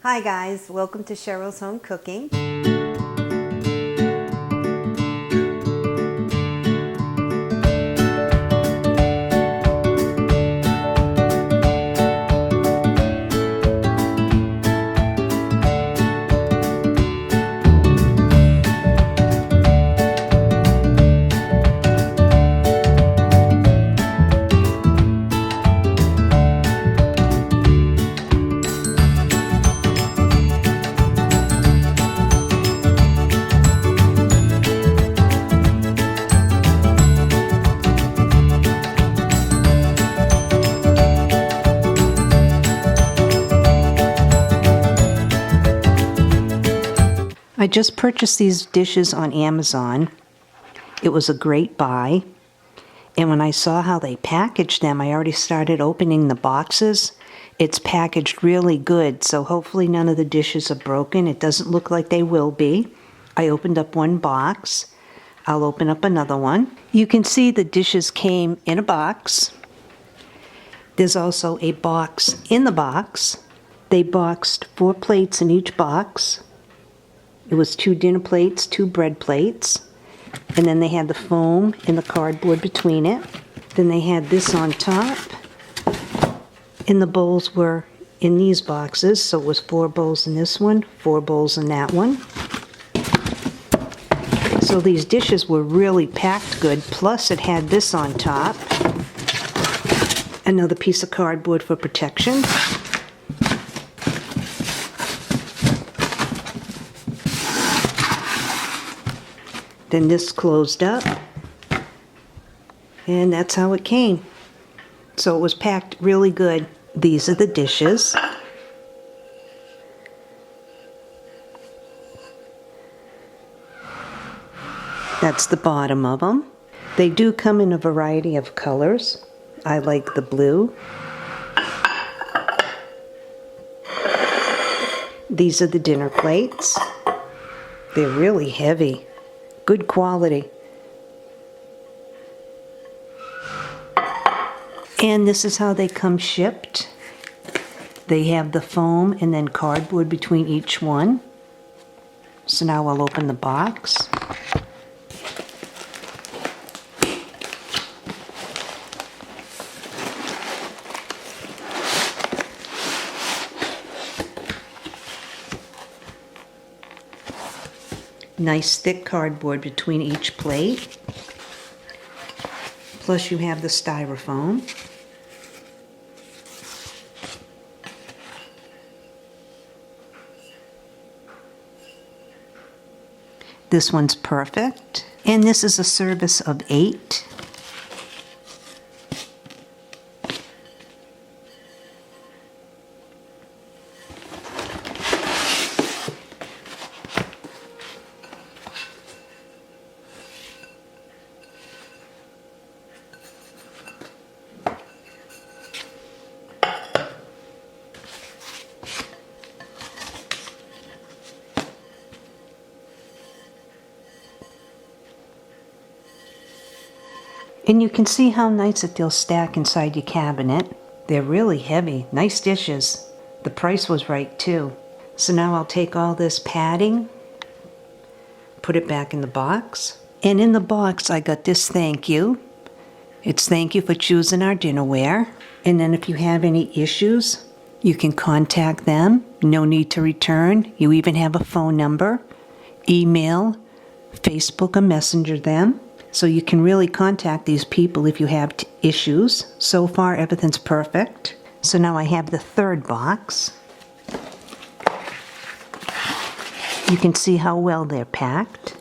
Hi guys, welcome to Cheryl's Home Cooking. I just purchased these dishes on Amazon. It was a great buy. And when I saw how they packaged them, I already started opening the boxes. It's packaged really good, so hopefully none of the dishes are broken. It doesn't look like they will be. I opened up one box. I'll open up another one. You can see the dishes came in a box. There's also a box in the box. They boxed 4 plates in each box. It was 2 dinner plates, 2 bread plates, and then they had the foam and the cardboard between it. Then they had this on top, and the bowls were in these boxes, so it was 4 bowls in this one, 4 bowls in that one. So these dishes were really packed good, plus it had this on top, another piece of cardboard for protection. Then this closed up, and that's how it came. So it was packed really good. These are the dishes. That's the bottom of them. They do come in a variety of colors. I like the blue. These are the dinner plates. They're really heavy. Good quality. And this is how they come shipped. They have the foam and then cardboard between each one. So now I'll open the box. Nice thick cardboard between each plate. Plus you have the styrofoam. This one's perfect. And this is a service of 8. And you can see how nice that they'll stack inside your cabinet. They're really heavy. Nice dishes. The price was right too. So now I'll take all this padding, put it back in the box. And in the box I got this thank you. It's thank you for choosing our dinnerware. And then if you have any issues, you can contact them. No need to return. You even have a phone number. Email, Facebook, or messenger them. So you can really contact these people if you have issues. So far, everything's perfect. So now I have the third box. You can see how well they're packed.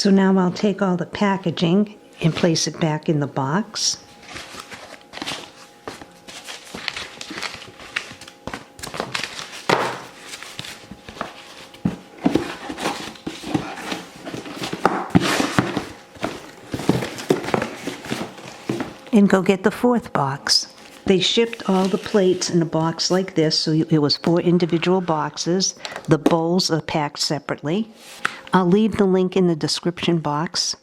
So now I'll take all the packaging and place it back in the box. And go get the fourth box. They shipped all the plates in a box like this, so it was 4 individual boxes. The bowls are packed separately. I'll leave the link in the description box,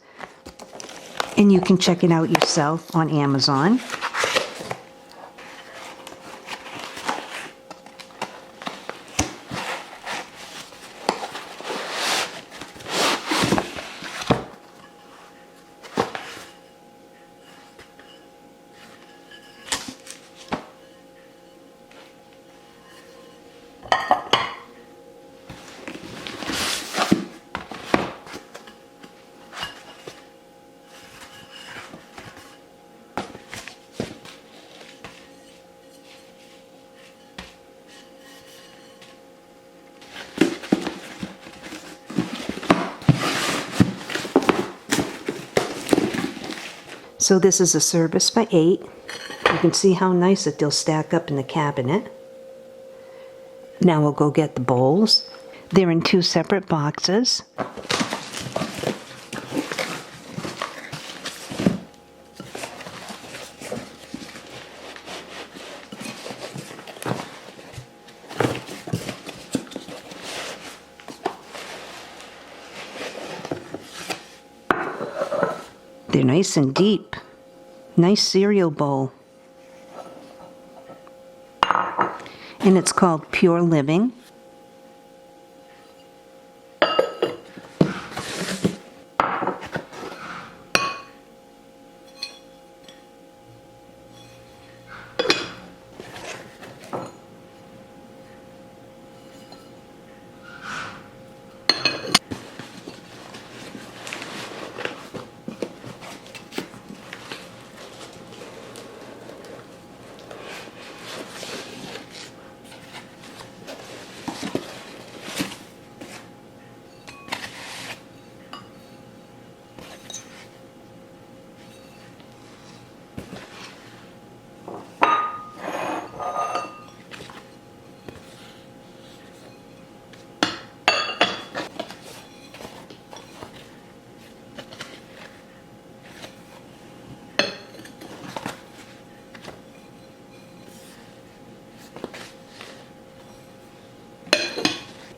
and you can check it out yourself on Amazon. So this is a service for 8. You can see how nice that they'll stack up in the cabinet. Now we'll go get the bowls. They're in 2 separate boxes. They're nice and deep. Nice cereal bowl. And it's called Pure Living.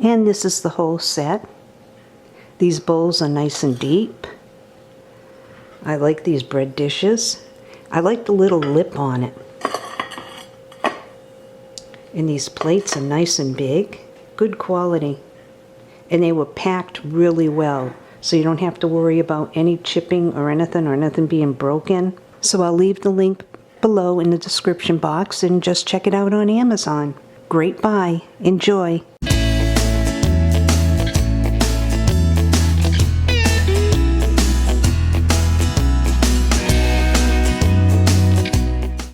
And this is the whole set. These bowls are nice and deep. I like these bread dishes. I like the little lip on it. And these plates are nice and big. Good quality. And they were packed really well, so you don't have to worry about any chipping or anything being broken. So I'll leave the link below in the description box and just check it out on Amazon. Great buy. Enjoy.